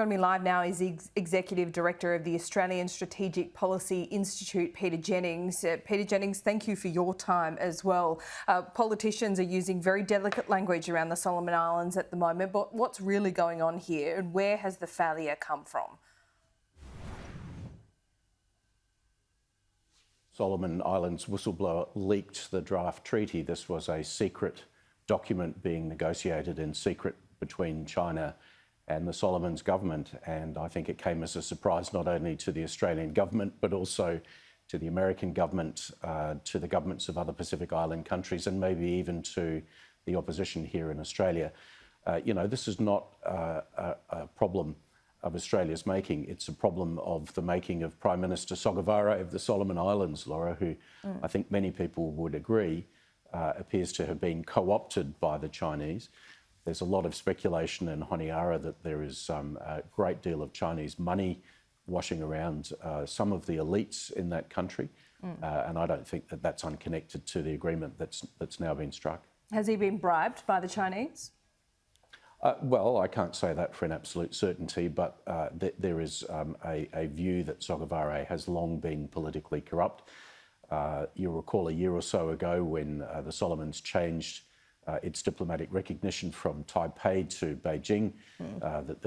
Joining me live now is the Executive Director of the Australian Strategic Policy Institute, Peter Jennings. Peter Jennings, thank you for your time as well. Politicians are using very delicate language around the Solomon Islands at the moment, but what's really going on here and where has the failure come from? Solomon Islands whistleblower leaked the draft treaty. This was a secret document being negotiated in secret between China and the Solomons government, and I think it came as a surprise not only to the Australian government but also to the American government, to the governments of other Pacific Island countries, and maybe even to the opposition here in Australia. This is not a problem of Australia's making. It's a problem of the making of Prime Minister Sogavare of the Solomon Islands, Laura, who I think many people would agree appears to have been co-opted by the Chinese. There's a lot of speculation in Honiara that there is a great deal of Chinese money washing around some of the elites in that country, and I don't think that that's unconnected to the agreement that's now been struck. Has he been bribed by the Chinese? Well, I can't say that for an absolute certainty, but there is a view that Sogavare has long been politically corrupt. You'll recall a year or so ago when the Solomons changed its diplomatic recognition from Taipei to Beijing, that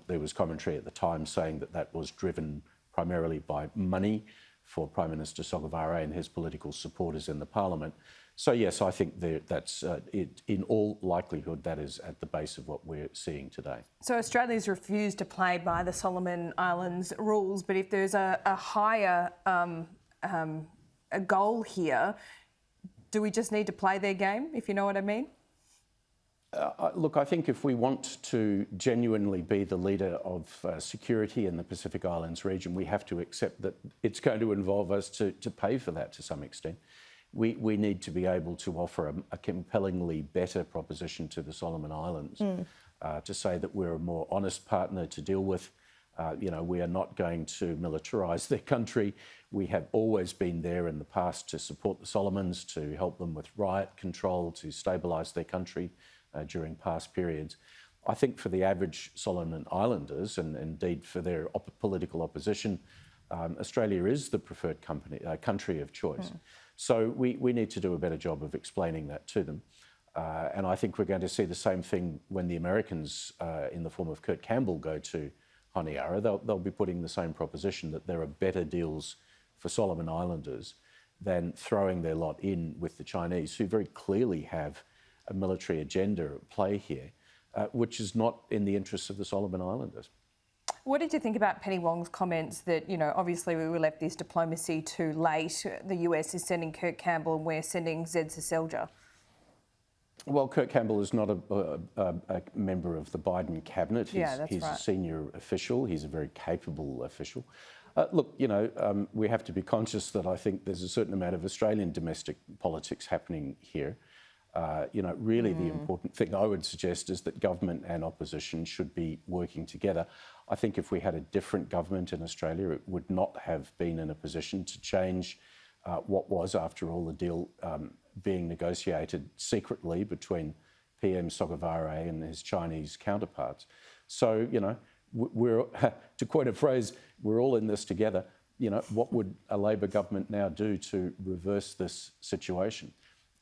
there was commentary at the time saying that that was driven primarily by money for Prime Minister Sogavare and his political supporters in the parliament. So yes, I think that's in all likelihood that is at the base of what we're seeing today. So Australia's refused to play by the Solomon Islands rules, but if there's a higher a goal here, do we just need to play their game, if you know what I mean? Look, I think if we want to genuinely be the leader of security in the Pacific Islands region, we have to accept that it's going to involve us to pay for that to some extent. We need to be able to offer a compellingly better proposition to the Solomon Islands, to say that we're a more honest partner to deal with. We are not going to militarise their country. We have always been there in the past to support the Solomons, to help them with riot control, to stabilise their country during past periods. I think for the average Solomon Islanders, and indeed for their political opposition, Australia is the preferred country of choice. So we need to do a better job of explaining that to them. And I think we're going to see the same thing when the Americans, in the form of Kurt Campbell, go to Honiara. They'll be putting the same proposition that there are better deals for Solomon Islanders than throwing their lot in with the Chinese, who very clearly have a military agenda at play here, which is not in the interests of the Solomon Islanders. What did you think about Penny Wong's comments that, obviously we left this diplomacy too late. The US is sending Kurt Campbell and we're sending Zed Seselja? Well, Kurt Campbell is not a member of the Biden cabinet. He's right. a senior official. He's a very capable official. Look, we have to be conscious that I think there's a certain amount of Australian domestic politics happening here. Really the important thing I would suggest is that government and opposition should be working together. I think if we had a different government in Australia, it would not have been in a position to change what was, after all, the deal being negotiated secretly between PM Sogavare and his Chinese counterparts. So, we're, to coin a phrase, we're all in this together. What would a Labor government now do to reverse this situation?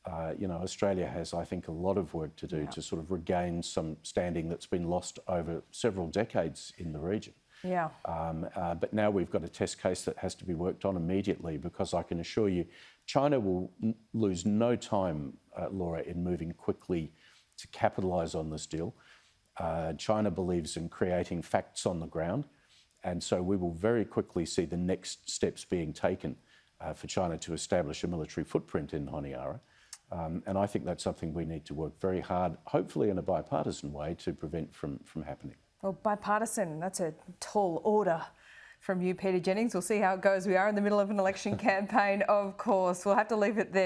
Australia has, I think, a lot of work to do to sort of regain some standing that's been lost over several decades in the region. Yeah. But now we've got a test case that has to be worked on immediately, because I can assure you China will lose no time, Laura, in moving quickly to capitalise on this deal. China believes in creating facts on the ground, and so we will very quickly see the next steps being taken for China to establish a military footprint in Honiara. And I think that's something we need to work very hard, hopefully in a bipartisan way, to prevent from happening. Well, bipartisan, that's a tall order from you, Peter Jennings. We'll see how it goes. We are in the middle of an election campaign, of course. We'll have to leave it there.